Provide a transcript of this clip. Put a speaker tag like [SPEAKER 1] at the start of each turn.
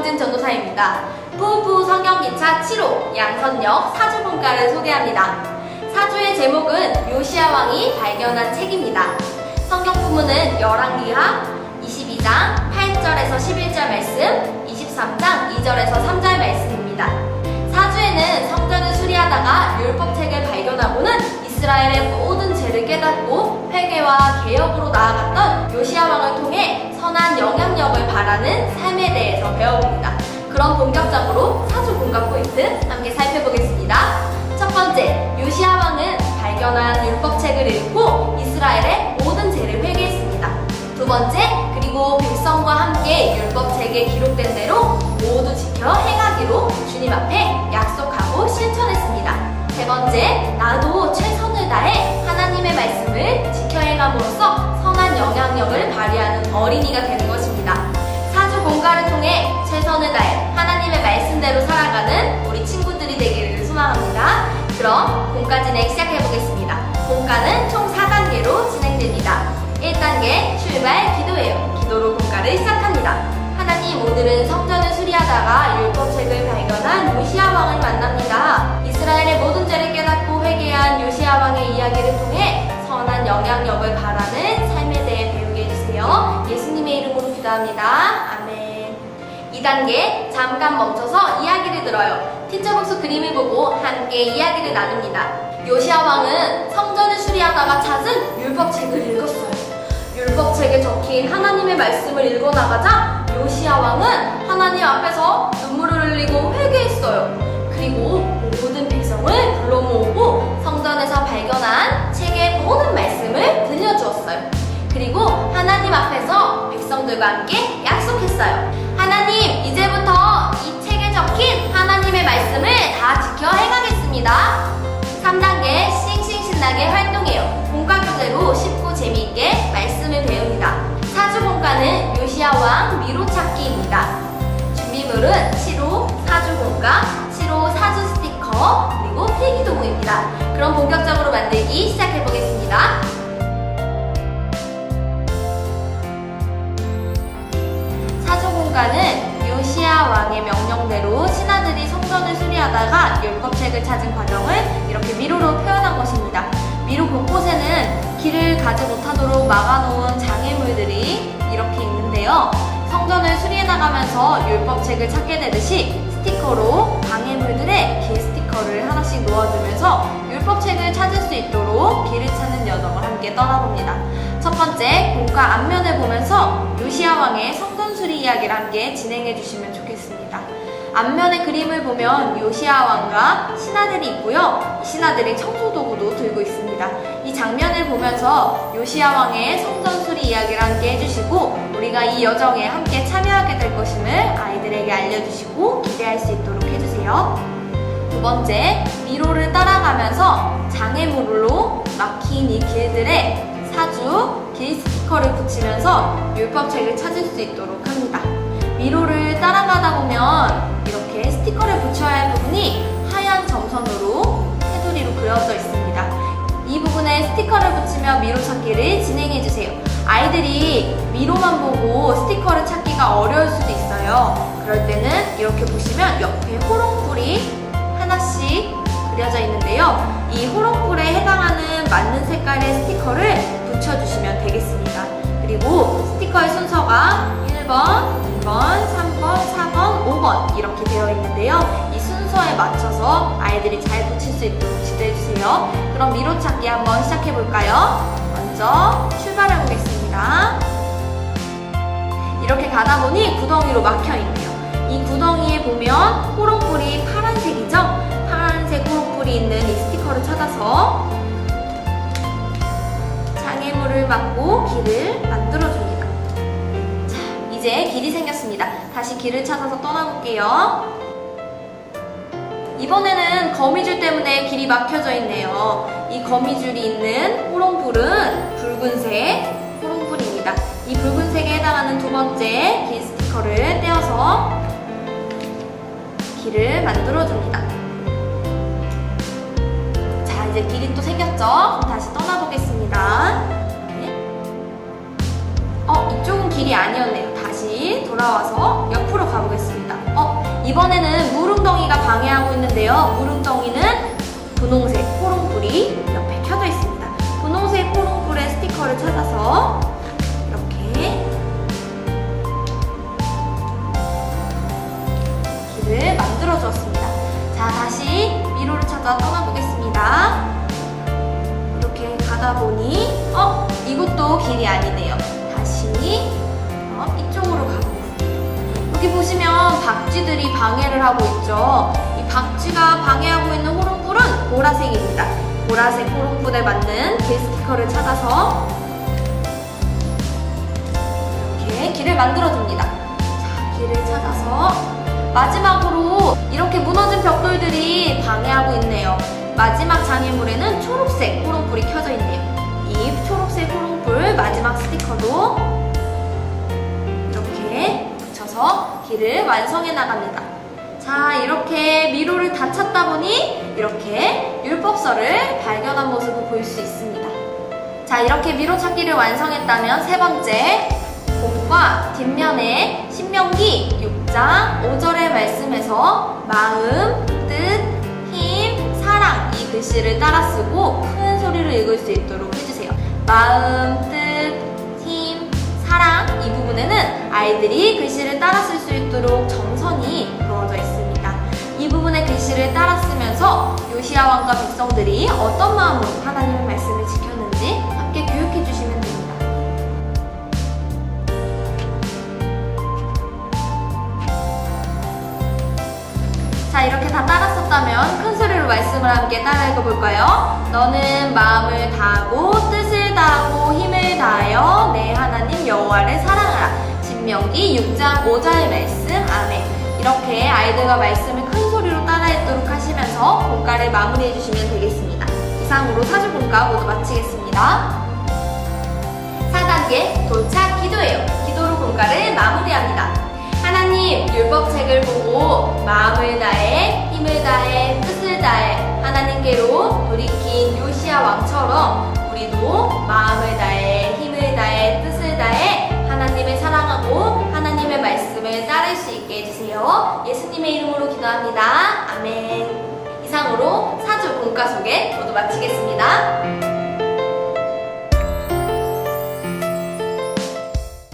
[SPEAKER 1] 김동진 전도사입니다. 푸푸 성경기차 7호 양선역 사주본가를 소개합니다. 사주의 제목은 요시야 왕이 발견한 책입니다. 성경 부문은 열왕기하 22장 8절에서 11절 말씀, 23장 2절에서 3절 말씀입니다. 사주에는 성전을 수리하다가 율법책을 발견하고는 이스라엘의 모든 죄를 깨닫고 회개와 개혁으로 나아갔던 요시야 왕을 통해 선한 영향력을 바라는 삶에 대해서 배워봅니다. 그럼 본격적으로 사주 본가 포인트 함께 살펴보겠습니다. 첫 번째, 요시야 왕은 발견한 율법책을 읽고 이스라엘의 모든 죄를 회개했습니다. 두 번째, 그리고 백성과 함께 율법책에 기록된 대로 모두 지켜 행하기로 주님 앞에 약속하고 실천했습니다. 세 번째, 나도 최선을 다해 하나님의 말씀을 지켜 행함으로써 선한 영향력을 발휘하는 어린이가 되는 것입니다. 사주 본가를 통해 최선을 다해 하나님의 말씀대로 살아가는 우리 친구들이 되기를 소망합니다. 그럼 본가 진행 시작해보겠습니다. 본가는 총 4단계로 진행됩니다. 1단계 출발 기도예요. 기도로 본가를 시작합니다. 하나님, 오늘은 성전을 수리하다가 율법책을 발견한 요시야 왕을 만납니다. 이스라엘의 모든 죄를 깨닫고 회개한 요시야 왕의 이야기를 통해 선한 영향력을 바라는 삶에 대해 배우게 해주세요. 예수님의 이름으로 기도합니다. 아멘. 2단계 잠깐 멈춰서 이야기를 들어요. 티처북스 그림을 보고 함께 이야기를 나눕니다. 요시야 왕은 성전을 수리하다가 찾은 율법책을 읽었어요. 율법책에 적힌 하나님의 말씀을 읽어나가자 요시야 왕은 하나님 앞에서 눈물을 흘리고 회개했어요. 그리고 모든 백성을 불러 모으고 성전에서 발견한 책의 모든 말씀을 들려주었어요. 그리고 하나님 앞에서 백성들과 함께 약속했어요. 하나님, 이제부터 이 책에 적힌 하나님의 말씀을 다 지켜 행하겠습니다. 3단계 싱싱신나게 활동해요. 본가 교재로 쉽고 재미있게 말씀을 배웁니다. 사주 본가는 요시야 왕 미로 찾기입니다. 준비물은 7호 사주 본가, 7호 사주 스티커, 그리고 필기도구입니다. 그럼 본격적으로 만들기 시작해보겠습니다. 사주 본가는 요시야 왕의 명령대로 신하들이 성전을 수리하다가 율법책을 찾은 과정을 이렇게 미로로 표현한 것입니다. 미로 곳곳에는 길을 가지 못하도록 막아놓은 장애물들이 이렇게 있는데요. 성전을 수리해 나가면서 율법책을 찾게 되듯이 스티커로 장애물들의 길 스티커를 하나씩 놓아주면서 율법책을 찾을 수 있도록 길을 찾는 여정을 함께 떠나봅니다. 첫 번째, 본가 앞면을 보면서 요시야 왕의 성전 수리 이야기를 함께 진행해 주시면 좋겠습니다. 앞면의 그림을 보면 요시야 왕과 신하들이 있고요. 이 신하들이 청소도구도 들고 있습니다. 이 장면을 보면서 요시야 왕의 성전 수리 이야기를 함께 해주시고 우리가 이 여정에 함께 참여하게 될 것임을 아이들에게 알려주시고 기대할 수 있도록 해주세요. 두 번째, 미로를 따라가면서 장애물로 막힌 이 길들에 사주 길 스티커를 붙이면서 율법책을 찾을 수 있도록 합니다. 미로를 따라가다 보면 이렇게 스티커를 붙여야 할 부분이 하얀 점선으로 테두리로 그려져 있습니다. 이 부분에 스티커를 붙이며 미로 찾기를 진행해주세요. 아이들이 미로만 보고 스티커를 찾기가 어려울 수도 있어요. 그럴 때는 이렇게 보시면 옆에 호롱불이 하나씩 그려져 있는데요. 이 호롱불에 해당하는 맞는 색깔의 스티커를 붙여주시면 되겠습니다. 그리고 스티커의 순서가 1번, 2번, 3번, 4번, 5번 이렇게 되어 있는데요. 이 순서에 맞춰서 아이들이 잘 붙일 수 있도록 지도해주세요. 그럼 미로 찾기 한번 시작해볼까요? 먼저 출발해 보겠습니다. 이렇게 가다 보니 구덩이로 막혀있네요. 이 구덩이에 보면 호롱불이 파란색이죠? 파란색 호롱불이 있는 이 스티커를 찾아서 장애물을 막고 길을 만들어줍니다. 자, 이제 길이 생겼습니다. 다시 길을 찾아서 떠나볼게요. 이번에는 거미줄 때문에 길이 막혀져 있네요. 이 거미줄이 있는 호롱불은 붉은색 호롱불입니다. 이 붉은색에 해당하는 두 번째 길 스티커를 떼어서 길을 만들어줍니다. 자, 이제 길이 또 생겼죠? 다시 떠나보겠습니다. 이쪽은 길이 아니었네요. 다시 돌아와서 옆으로 가보겠습니다. 이번에는 무릉덩이가 방해하고 있는데요. 무릉덩이는 분홍색 호롱불이 옆에 켜져 있습니다. 분홍색 호롱불의 스티커를 찾아서 이렇게 길을 만들어 주었습니다. 자, 다시 미로를 찾아 떠나보겠습니다. 이렇게 가다 보니 이것도 길이 아니네요. 다시 이쪽으로 가보겠습니다. 여기 보시면 박쥐들이 방해를 하고 있죠. 이 박쥐가 방해하고 있는 호롱불은 보라색입니다. 보라색 호롱불에 맞는 길 스티커를 찾아서 이렇게 길을 만들어줍니다. 자, 길을 찾아서 마지막으로 이렇게 무너진 벽돌들이 방해하고 있네요. 마지막 장애물에는 초록색 호롱불이 켜져 있네요. 이 초록색 호롱불 마지막 스티커도 이렇게 붙여서 길을 완성해 나갑니다. 자, 이렇게 미로를 다 찾다 보니 이렇게 율법서를 발견한 모습을 볼 수 있습니다. 자, 이렇게 미로 찾기를 완성했다면 세 번째, 봄과 뒷면에 신명기 6장 5절의 말씀에서 마음, 뜻, 힘, 사랑 이 글씨를 따라 쓰고 큰 소리로 읽을 수 있도록 해주세요. 마음, 뜻, 힘, 사랑 이 부분에는 아이들이 글씨를 따라 쓸 수 있도록 점선이 그어져 있습니다. 이 부분의 글씨를 따라 쓰면서 요시야 왕과 백성들이 어떤 마음으로 하나님의 말씀을 지켰는지 함께 교육해 주시면 됩니다. 자, 이렇게 다 따라 썼다면 큰 소리로 말씀을 함께 따라 읽어볼까요? 너는 마음을 다하고 뜻을 다하고 힘을 다하여 내 하나님 여호와를 사랑하라. 신명기 6장 5절의 말씀. 아멘. 이렇게 아이들과 말씀을 큰 소리로 따라 읽도록 하시면서 본가를 마무리해 주시면 되겠습니다. 이상으로 사주 본가 모두 마치겠습니다. 4단계 도착 기도예요. 기도로 본가를 마무리합니다. 하나님, 율법책을 보고 마음을 다해, 힘을 다해, 뜻을 다해 하나님께로 돌이킨 요시야 왕처럼 우리도 마음을 다해, 힘을 다해, 뜻을 다해 하나님을 사랑하고 하나님의 말씀을 따를 수 있게 해주세요. 예수님의 이름으로 기도합니다. 아멘. 이상으로 사주 본가 소개 모두 마치겠습니다.